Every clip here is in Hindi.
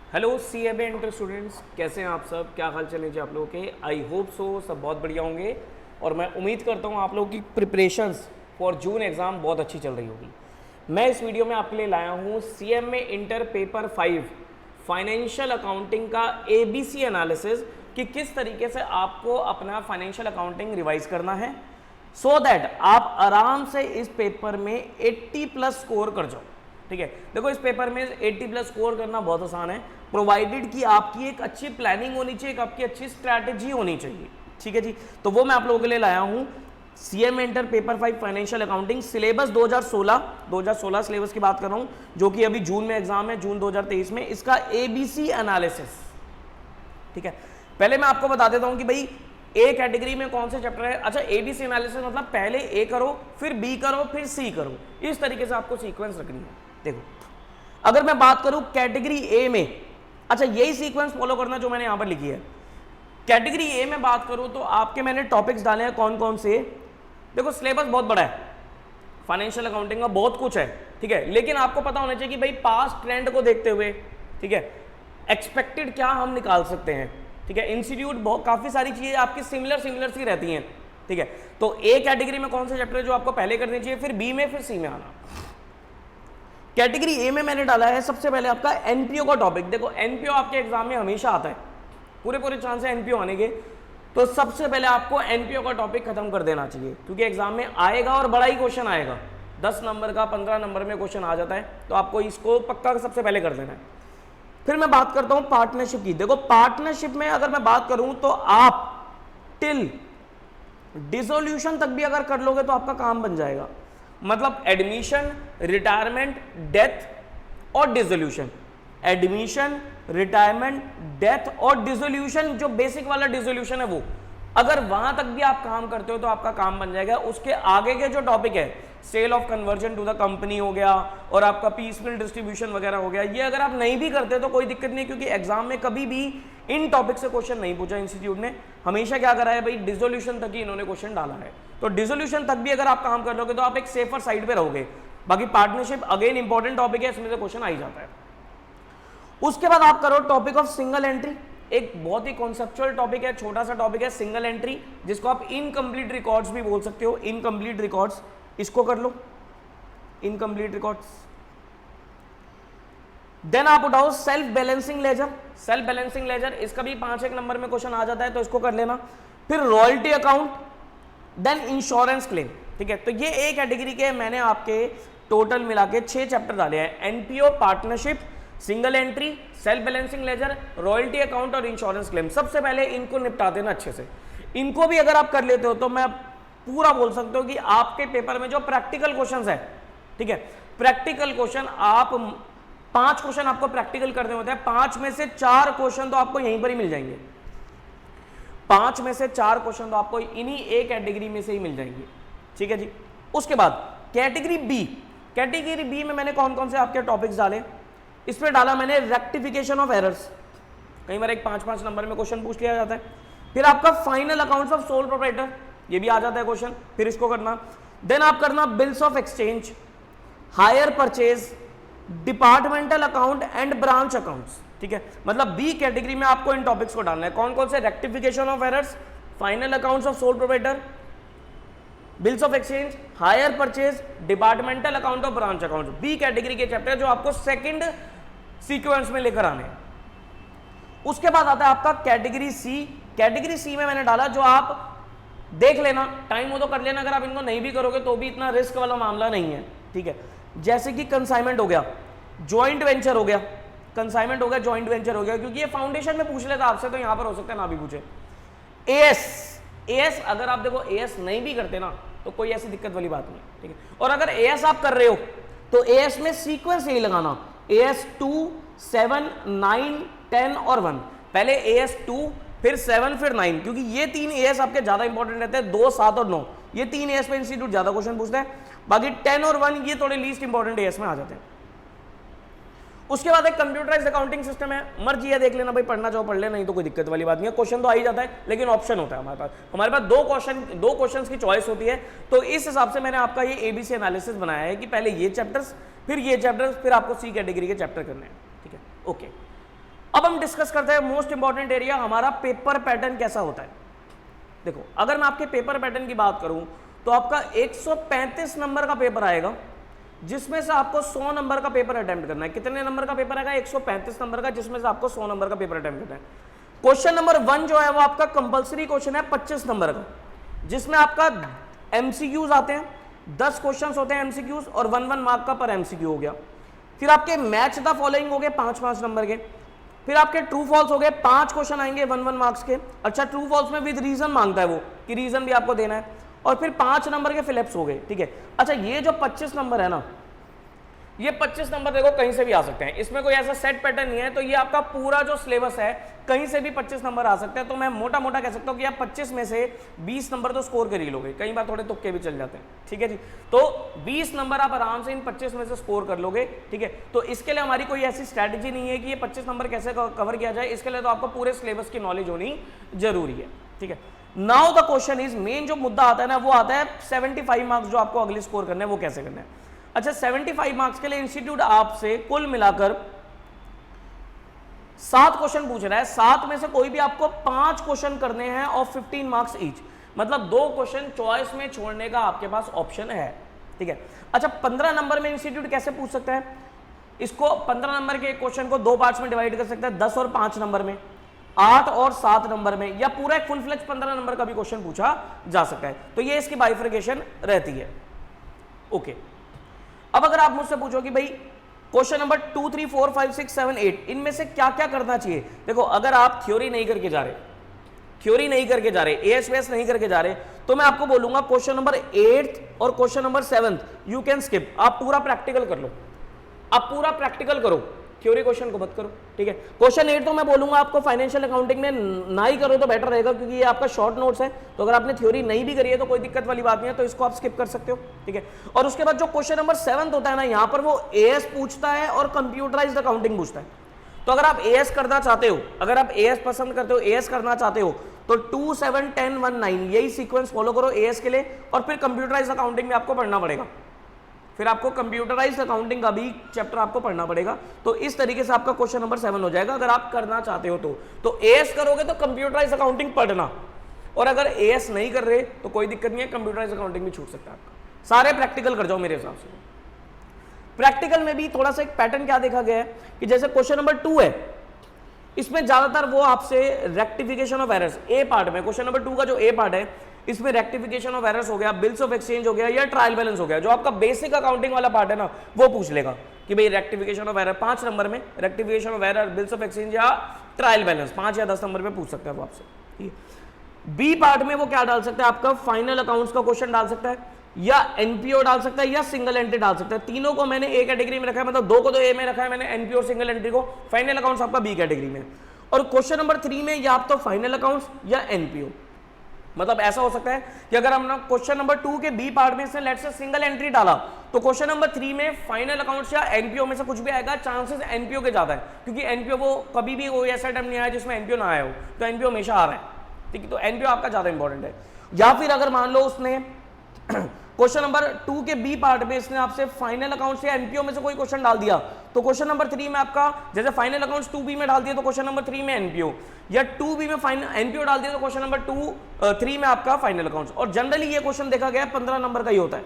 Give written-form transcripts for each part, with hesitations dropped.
हेलो CMA इंटर स्टूडेंट्स, कैसे हैं आप सब? क्या हाल चल रहे आप लोगों के? आई होप सो सब बहुत बढ़िया होंगे और मैं उम्मीद करता हूँ आप लोगों की प्रिपरेशंस फॉर जून एग्ज़ाम बहुत अच्छी चल रही होगी। मैं इस वीडियो में आपके लिए लाया हूँ CMA inter paper 5 financial accounting का ABC एनालिसिस कि किस तरीके से आपको अपना फाइनेंशियल अकाउंटिंग रिवाइज करना है सो दैट आप आराम से इस पेपर में 80+ स्कोर कर जाओ। ठीक है, देखो इस पेपर में 80+ स्कोर करना बहुत आसान है, प्रोवाइडेड कि आपकी एक अच्छी प्लानिंग होनी चाहिए, एक आपकी अच्छी स्ट्रैटेजी होनी चाहिए। ठीक है जी, तो वो मैं आप लोगों के लिए लाया हूं CMA inter paper 5 financial accounting syllabus 2016 syllabus की बात कर रहा हूं, जो कि अभी जून में एग्जाम है, जून 2023 में, इसका ABC एनालिसिस। ठीक है, पहले मैं आपको बता देता हूं कि भाई ए कैटेगरी में कौन से चैप्टर है। अच्छा, ABC एनालिसिस मतलब पहले ए करो, फिर बी करो, फिर सी करो, इस तरीके से आपको सीक्वेंस रखनी है। देखो, अगर मैं बात करूं कैटेगरी ए में, अच्छा यही सीक्वेंस फॉलो करना जो मैंने यहां पर लिखी है। कैटेगरी ए में बात करूं तो आपके मैंने टॉपिक्स डाले हैं कौन कौन से। देखो सिलेबस बहुत बड़ा है, फाइनेंशियल अकाउंटिंग का बहुत कुछ है। ठीक है, लेकिन आपको पता होना चाहिए कि भाई पास्ट ट्रेंड को देखते हुए, ठीक है, एक्सपेक्टेड क्या हम निकाल सकते हैं। ठीक है, इंस्टीट्यूट बहुत काफी सारी चीजें आपकी सिमिलर सी रहती हैं। ठीक है, तो ए कैटेगरी में कौन से चैप्टर है जो आपको पहले करने चाहिए, फिर बी में, फिर सी में आना। कैटेगरी ए में मैंने डाला है सबसे पहले आपका एनपीओ का टॉपिक। देखो एनपीओ आपके एग्जाम में हमेशा आता है, पूरे चांस है एनपीओ आने के, तो सबसे पहले आपको एनपीओ का टॉपिक खत्म कर देना चाहिए, क्योंकि एग्जाम में आएगा और बड़ा ही क्वेश्चन आएगा, 10 नंबर का 15 नंबर में क्वेश्चन आ जाता है, तो आपको इसको पक्का सबसे पहले कर देना है। फिर मैं बात करता हूं पार्टनरशिप की। देखो पार्टनरशिप में अगर मैं बात करूं तो आप टिल डिसोल्यूशन तक भी अगर कर लोगे तो आपका काम बन जाएगा। मतलब एडमिशन, रिटायरमेंट, डेथ और डिसोल्यूशन, एडमिशन, रिटायरमेंट, डेथ और डिसोल्यूशन, जो बेसिक वाला डिसोल्यूशन है वो, अगर वहां तक भी आप काम करते हो तो आपका काम बन जाएगा। उसके आगे के जो टॉपिक है, sale of conversion to the company हो गया और आपका पीसफुल डिस्ट्रीब्यूशन वगैरह हो गया, ये अगर आप नहीं भी करते तो कोई दिक्कत नहीं, क्योंकि एग्जाम में कभी भी इन टॉपिक से क्वेश्चन नहीं पूछा इंस्टीट्यूट ने। हमेशा क्या करा है भाई, डिसोल्यूशन तक ही इन्होंने क्वेश्चन डाला है, तो डिसोल्यूशन तक भी अगर आप काम कर लोगे तो आप एक सेफर साइड पे रहोगे। बाकी पार्टनरशिप अगेन इंपॉर्टेंट टॉपिक है, इसमें से क्वेश्चन आ ही जाता है। उसके बाद आप करो टॉपिक ऑफ सिंगल एंट्री, एक बहुत ही कॉन्सेप्चुअल टॉपिक है, छोटा सा टॉपिक है सिंगल एंट्री, जिसको आप इनकम्प्लीट रिकॉर्ड्स भी बोल सकते हो। इनकम्प्लीट रिकॉर्ड्स, इसको कर लो, इनकम्प्लीट रिकॉर्ड्स। देन आप उठाओ self balancing ledger. Self balancing ledger, इसका भी 5 नंबर में क्वेश्चन आ जाता है, तो इसको कर लेना। फिर royalty account, then insurance claim. ठीक है, तो ये एक कैटेगरी के मैंने आपके टोटल मिला के 6 चैप्टर डाले हैं, NPO, partnership, single entry, self balancing ledger, royalty account और इंश्योरेंस क्लेम। सबसे पहले इनको निपटा देना अच्छे से। इनको भी अगर आप कर लेते हो तो मैं पूरा बोल सकता हूं कि आपके पेपर में जो प्रैक्टिकल क्वेश्चंस है, ठीक है, प्रैक्टिकल क्वेश्चन आप 5 क्वेश्चन आपको प्रैक्टिकल करने होते हैं, 5 में से 4 क्वेश्चन तो आपको यहीं पर ही मिल जाएंगे। 5 में से 4 क्वेश्चन तो आपको इन्हीं एक कैटेगरी में से ही मिल जाएंगे। ठीक है जी। उसके बाद कैटेगरी बी। कैटेगरी बी में मैंने कौन कौन से आपके टॉपिक्स डाले, इस पर डाला मैंने रेक्टिफिकेशन ऑफ एरर्स, कई बार एक 5-5 नंबर में क्वेश्चन पूछ लिया जाता है। फिर आपका final accounts of sole proprietor, ये भी आ जाता है क्वेश्चन, फिर इसको करना। देन आप करना bills of exchange, hire purchase, departmental account and branch accounts. ठीक है, मतलब बी कैटेगरी में आपको इन टॉपिक्स को डालना है। कौन कौन से, rectification of errors, final accounts of sole proprietor, bills of exchange, hire purchase, departmental account और ब्रांच अकाउंट। बी कैटेगरी के चैप्टर जो आपको सेकंड सीक्वेंस में लेकर आने। उसके बाद आता है आपका कैटेगरी सी। कैटेगरी सी में मैंने डाला, जो आप देख लेना, टाइम हो तो कर लेना, अगर आप इनको नहीं भी करोगे तो भी इतना रिस्क वाला मामला नहीं है। ठीक है, जैसे कि कंसाइनमेंट हो गया, ज्वाइंट वेंचर हो गया, कंसाइनमेंट हो गया, ज्वाइंट वेंचर हो गया, क्योंकि ये फाउंडेशन में पूछ लेता आपसे, तो यहां पर हो सकता है ना भी पूछे। एएस, अगर आप देखो एएस नहीं भी करते ना तो कोई ऐसी दिक्कत वाली बात नहीं। ठीक है, और अगर एएस आप कर रहे हो तो एएस में सीक्वेंस यही लगाना, एएस 2, 7, 9, 10 और 1। पहले एएस 2, फिर 7, फिर 9, क्योंकि ये 3 एएस आपके ज्यादा इंपॉर्टेंट रहते हैं, 2, 7 और 9, ये 3 एएस पे इंस्टीट्यूट ज्यादा क्वेश्चन पूछते हैं। बाकी 10 और 1 ये थोड़े लीस्ट इंपॉर्टेंट एएस में आ जाते हैं। उसके बाद एक कंप्यूटराइज्ड अकाउंटिंग सिस्टम है, मर्जी है देख लेना भाई, पढ़ना चाहो पढ़ ले, नहीं तो कोई दिक्कत वाली बात नहीं है। क्वेश्चन तो आ ही जाता है, लेकिन ऑप्शन होता है हमारे पास 2 क्वेश्चंस की चॉइस होती है। तो इस हिसाब से मैंने आपका ये एबीसी एनालिसिस बनाया है कि पहले ये चैप्टर्स, फिर ये चैप्टर्स, फिर आपको सी कैटेगरी के चैप्टर करने हैं। ठीक है, ओके। अब हम डिस्कस करते हैं मोस्ट इंपॉर्टेंट एरिया, हमारा पेपर पैटर्न कैसा होता है। देखो अगर मैं आपके पेपर पैटर्न की बात करूं तो आपका 135 नंबर का पेपर आएगा, जिसमें से आपको 100 नंबर का पेपर अटेम्प्ट करना है। कितने नंबर का पेपर आएगा? 135 नंबर का, जिसमें से आपको 100 नंबर का पेपर अटेम्प्ट करना है। क्वेश्चन नंबर 1 जो है वो आपका कंपलसरी क्वेश्चन है 25 नंबर का, जिसमें आपका एमसीक्यूज आते हैं, 10 क्वेश्चन होते हैं एमसीक्यूज, और 1 मार्क का पर एमसीक्यू हो गया। फिर आपके मैच द फॉलोइंग हो गए 5-5 नंबर के। फिर आपके ट्रू फॉल्स हो गए, 5 क्वेश्चन आएंगे 1 मार्क्स के। अच्छा, ट्रू फॉल्स में विद रीजन मांगता है वो, कि रीजन भी आपको देना है। और फिर 5 नंबर के फिलिप्स हो गए, ठीक है। अच्छा, ये जो 25 नंबर है ना, ये 25 नंबर देखो कहीं से भी आ सकते हैं, इसमें कोई ऐसा सेट पैटर्न नहीं है। तो ये आपका पूरा जो सिलेबस है, कहीं से भी 25 नंबर आ सकते हैं। तो मैं मोटा मोटा कह सकता हूँ कि आप 25 में से 20 नंबर तो स्कोर कर ही लोगे, कई बार थोड़े तुक्के भी चल जाते हैं, ठीक है जी। तो 20 नंबर आप आराम से इन 25 में से स्कोर कर लोगे, ठीक है। तो इसके लिए हमारी कोई ऐसी स्ट्रैटेजी नहीं है कि ये 25 नंबर कैसे कवर किया जाए, इसके लिए तो आपको पूरे सिलेबस की नॉलेज होनी जरूरी है, ठीक है। Now the question is, main जो मुद्दा आता है ना, वो आता है 75 मार्क्स जो आपको अगले स्कोर करने हैं, वो कैसे करना है। अच्छा, 75 मार्क्स के लिए इंस्टीट्यूट आपसे कुल मिलाकर 7 क्वेश्चन पूछ रहा है। 7 में से कोई भी आपको 5 क्वेश्चन करने हैं और 15 मार्क्स ईच, मतलब 2 क्वेश्चन चॉइस में छोड़ने का आपके पास ऑप्शन है, ठीक है। अच्छा, 15 नंबर में इंस्टीट्यूट कैसे पूछ सकता है? इसको 15 नंबर के क्वेश्चन को 2 पार्ट्स में डिवाइड कर सकता है, 10 और 5 नंबर में, 8 और 7 नंबर में, या पूरा एक फुल फ्लेज 15 नंबर का भी क्वेश्चन पूछा जा सकता है। तो ये इसकी बाइफर्केशन रहती है, ओके। अब अगर आप मुझसे पूछो कि भाई क्वेश्चन नंबर 2, 3, 4, 5, 6, 7, 8 इनमें से क्या क्या करना चाहिए, देखो अगर आप थ्योरी नहीं करके जा रहे, एएसवेस नहीं करके जा रहे, तो मैं आपको बोलूंगा क्वेश्चन नंबर 8 और question number 7 you can skip. आप पूरा प्रैक्टिकल कर लो, आप पूरा प्रैक्टिकल करो, थ्योरी क्वेश्चन को मत करो, ठीक है। क्वेश्चन 8 तो मैं बोलूंगा आपको फाइनेंशियल अकाउंटिंग में ना ही करो तो बेटर रहेगा, क्योंकि ये आपका शॉर्ट नोट्स है। तो अगर आपने थ्योरी नहीं भी करी है तो कोई दिक्कत वाली बात नहीं है, तो इसको आप स्किप कर सकते हो, ठीक है। और उसके बाद जो क्वेश्चन नंबर 7 होता है ना, यहाँ पर वो एएस पूछता है और कंप्यूटराइज्ड अकाउंटिंग पूछता है। तो अगर आप एएस करना चाहते हो, अगर आप एएस पसंद करते हो, एएस करना चाहते हो, तो 2, 7, 10, 1, 9 यही सीक्वेंस फॉलो करो एएस के लिए। और फिर कंप्यूटराइज्ड अकाउंटिंग में आपको पढ़ना पड़ेगा, फिर आपको कंप्यूटराइज्ड अकाउंटिंग का भी चैप्टर आपको पढ़ना पड़ेगा। तो इस तरीके से आपका क्वेश्चन नंबर 7 हो जाएगा अगर आप करना चाहते हो तो एएस करोगे तो कंप्यूटराइज्ड अकाउंटिंग पढ़ना, और अगर एएस नहीं कर रहे तो कोई दिक्कत नहीं है, कंप्यूटराइज्ड अकाउंटिंग भी छूट सकता है आपका। सारे प्रैक्टिकल कर जाओ मेरे हिसाब से। प्रैक्टिकल में भी थोड़ा सा एक पैटर्न क्या देखा गया है कि जैसे क्वेश्चन नंबर 2 है, इसमें ज्यादातर वो आपसे rectification of errors, A part में क्वेश्चन नंबर 2 का जो ए पार्ट है, इसमें रेक्टिफिकेशन ऑफ एरर्स हो गया, बिल्स ऑफ एक्सचेंज हो गया, या ट्रायल बैलेंस हो गया, जो आपका बेसिक अकाउंटिंग वाला पार्ट है ना, वो पूछ लेगा कि भाई रेक्टिफिकेशन ऑफ एरर 5 नंबर में, rectification of error, bills of exchange या ट्रायल बैलेंस 5 या 10 नंबर में पूछ सकता है वो आपसे, ठीक है। बी पार्ट में वो क्या डाल सकता है, आपका फाइनल अकाउंट्स का क्वेश्चन डाल सकता है, या एनपीओ डाल सकता है, या सिंगल एंट्री डाल सकता है। तीनों को मैंने ए कैटेगरी में रखा है, मतलब 2 को तो ए में रखा है मैंने, एनपीओ और सिंगल एंट्री को, फाइनल अकाउंट्स आपका बी कैटेगरी में। और क्वेश्चन नंबर 3 में या आप तो फाइनल अकाउंट्स या एनपीओ, मतलब ऐसा हो सकता है कि अगर हमने क्वेश्चन नंबर 2 के बी पार्ट में से लेट्स से सिंगल एंट्री डाला, तो क्वेश्चन नंबर 3 में फाइनल अकाउंट्स या एनपीओ में से कुछ भी आएगा, चांसेस एनपीओ के ज्यादा है, क्योंकि एनपीओ वो कभी भी कोई ऐसा टाइम नहीं आया जिसमें एनपीओ ना आया हो, तो एनपीओ हमेशा आ रहा है, ठीक है। तो एनपीओ आपका ज्यादा इंपॉर्टेंट है। या फिर अगर मान लो उसने क्वेश्चन नंबर 2 के बी पार्ट में इसने आपसे फाइनल अकाउंट्स या एनपीओ में से कोई क्वेश्चन डाल दिया, तो क्वेश्चन नंबर 3 में आपका जैसे फाइनल अकाउंट्स 2B में डाल दिया तो क्वेश्चन नंबर 3 में एनपीओ, या 2B में फाइनल एनपीओ डाल दिया तो क्वेश्चन नंबर 3 में आपका फाइनल अकाउंट्स। और जनरली ये क्वेश्चन देखा गया 15 नंबर का ही होता है,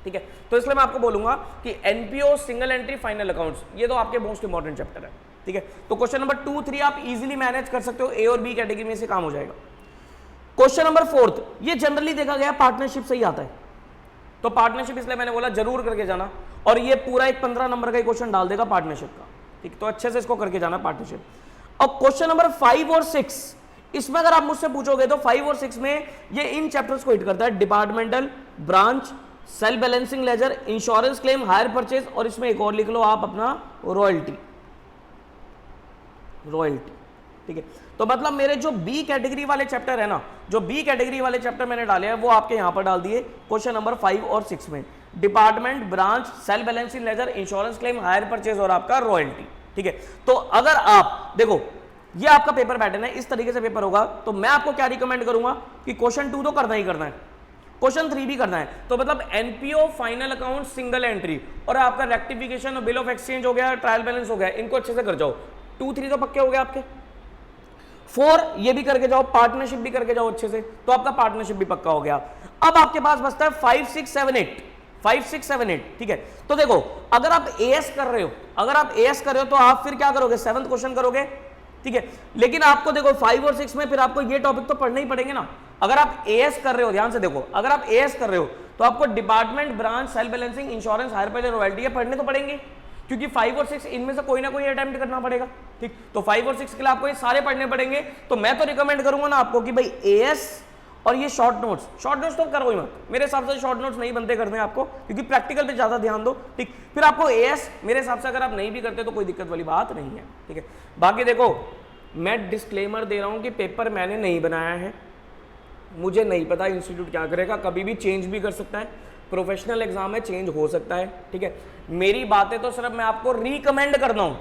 ठीक है। तो इसलिए मैं आपको बोलूंगा कि NPO, single entry, final accounts, ये तो आपके मोस्ट इंपॉर्टेंट चैप्टर है, ठीक है। तो क्वेश्चन नंबर 2, 3 आप इजीली मैनेज कर सकते हो, ए और बी कैटेगरी में से काम हो जाएगा। क्वेश्चन नंबर 4, ये जनरली देखा गया पार्टनरशिप से ही आता है, तो पार्टनरशिप इसलिए मैंने बोला जरूर करके जाना, और ये पूरा एक 15 नंबर का क्वेश्चन डाल देगा पार्टनरशिप का, ठीक। तो अच्छे से इसको करके जाना पार्टनरशिप। और क्वेश्चन नंबर 5 और 6, इसमें अगर आप मुझसे पूछोगे तो 5 और 6 में ये इन चैप्टर्स को हिट करता है, departmental, branch, self balancing ledger, insurance claim, hire purchase, और इसमें एक और लिख लो आप अपना रॉयल्टी, ठीक है। तो मतलब मेरे जो बी कैटेगरी वाले चैप्टर है ना, जो बी कैटेगरी वाले चैप्टर मैंने डाले हैं वो आपके यहां पर डाल दिए क्वेश्चन नंबर 5 और 6 में, department, branch, self balancing ledger, insurance claim, hire purchase और आपका रॉयल्टी, ठीक है। तो अगर आप देखो ये आपका पेपर पैटर्न है, इस तरीके से पेपर होगा, तो मैं आपको क्या रिकमेंड करूंगा कि क्वेश्चन 2 तो करना ही करना है, क्वेश्चन 3 भी करना है। तो मतलब NPO, final account, single entry और आपका रेक्टिफिकेशन और बिल ऑफ एक्सचेंज हो गया, ट्रायल बैलेंस हो गया, इनको अच्छे से कर जाओ। 2 3 तो पक्के हो गए आपके। 4 ये भी करके जाओ, पार्टनरशिप भी करके जाओ अच्छे से, तो आपका पार्टनरशिप भी पक्का हो गया। अब आपके पास बचता है 5 6 7 8, 5 6 7 8, ठीक है। तो देखो अगर आप एएस कर रहे हो, अगर आप एएस कर रहे हो तो आप फिर क्या करोगे, 7th क्वेश्चन करोगे, ठीक है। लेकिन आपको देखो 5 और 6 में फिर आपको ये टॉपिक तो पढ़ने ही पड़ेंगे ना। अगर आप एएस कर रहे हो, ध्यान से देखो, अगर आप एएस कर रहे हो तो आपको department, branch, self balancing, insurance, hire पे रॉयल्टी ये पढ़ने तो पड़ेंगे, क्योंकि 5 और 6 इनमें से कोई ना कोई अटेम्प्ट करना पड़ेगा, ठीक। तो 5 और 6 के लिए आपको ये सारे पढ़ने पड़ेंगे। तो मैं तो रिकमेंड करूंगा ना आपको कि भाई एएस और ये शॉर्ट नोट्स तो करो ही मत, मेरे हिसाब से शॉर्ट नोट्स नहीं बनते करते हैं आपको, क्योंकि प्रैक्टिकल पे ज्यादा ध्यान दो, ठीक। फिर आपको एएस मेरे हिसाब से अगर आप नहीं भी करते तो कोई दिक्कत वाली बात नहीं है, ठीक है। बाकी देखो मैं डिस्क्लेमर दे रहा हूं कि पेपर मैंने नहीं बनाया है, मुझे नहीं पता इंस्टीट्यूट क्या करेगा, कभी भी चेंज भी कर सकता है, प्रोफेशनल एग्जाम है, चेंज हो सकता है, ठीक है। मेरी बातें तो सिर्फ मैं आपको रिकमेंड करना हूं,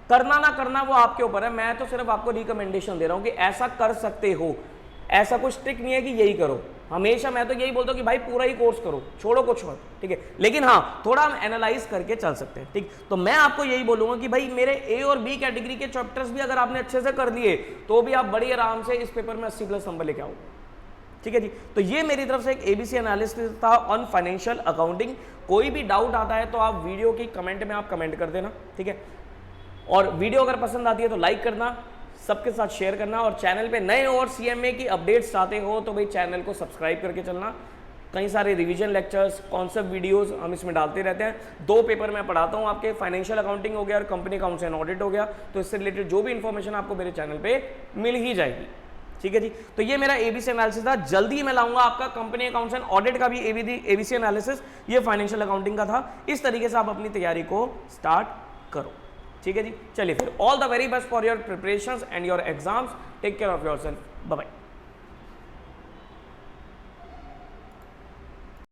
करना ना करना वो आपके ऊपर है, मैं तो सिर्फ आपको रिकमेंडेशन दे रहा हूं कि ऐसा कर सकते हो, ऐसा कुछ स्ट्रिक्ट नहीं है कि यही करो। हमेशा मैं तो यही बोलता हूं कि भाई पूरा ही कोर्स करो, छोड़ो कुछ मत, ठीक है। लेकिन हाँ थोड़ा हम एनालाइज करके चल सकते हैं, ठीक। तो मैं आपको यही बोलूंगा कि भाई मेरे ए और बी कैटेगरी के चैप्टर्स भी अगर आपने अच्छे से कर लिए तो भी आप बड़ी आराम से इस पेपर में 80+ नंबर लेके आओ, ठीक है जी। तो ये मेरी तरफ से एक एबीसी एनालिसिस था ऑन फाइनेंशियल अकाउंटिंग। कोई भी डाउट आता है तो आप वीडियो की कमेंट में आप कमेंट कर देना, ठीक है। और वीडियो अगर पसंद आती है तो लाइक करना, सबके साथ शेयर करना, और चैनल पे नए और सीएमए की अपडेट्स चाहते हो तो भाई चैनल को सब्सक्राइब करके चलना। कई सारे रिवीजन लेक्चर्स, कॉन्सेप्ट वीडियोस हम इसमें डालते रहते हैं। 2 पेपर मैं पढ़ाता हूँ आपके, फाइनेंशियल अकाउंटिंग हो गया और कंपनी अकाउंट्स एंड ऑडिट हो गया, तो इससे रिलेटेड जो भी इंफॉर्मेशन आपको मेरे चैनल पे मिल ही जाएगी, ठीक है जी। तो ये मेरा एबीसी एनालिसिस था, जल्दी मैं लाऊंगा आपका कंपनी अकाउंट्स एंड ऑडिट का भी एबीसी एनालिसिस, ये फाइनेंशियल अकाउंटिंग का था। इस तरीके से आप अपनी तैयारी को स्टार्ट करो, ठीक है जी। चलिए फिर all the very best for your preparations and your exams, take care of yourself, bye bye.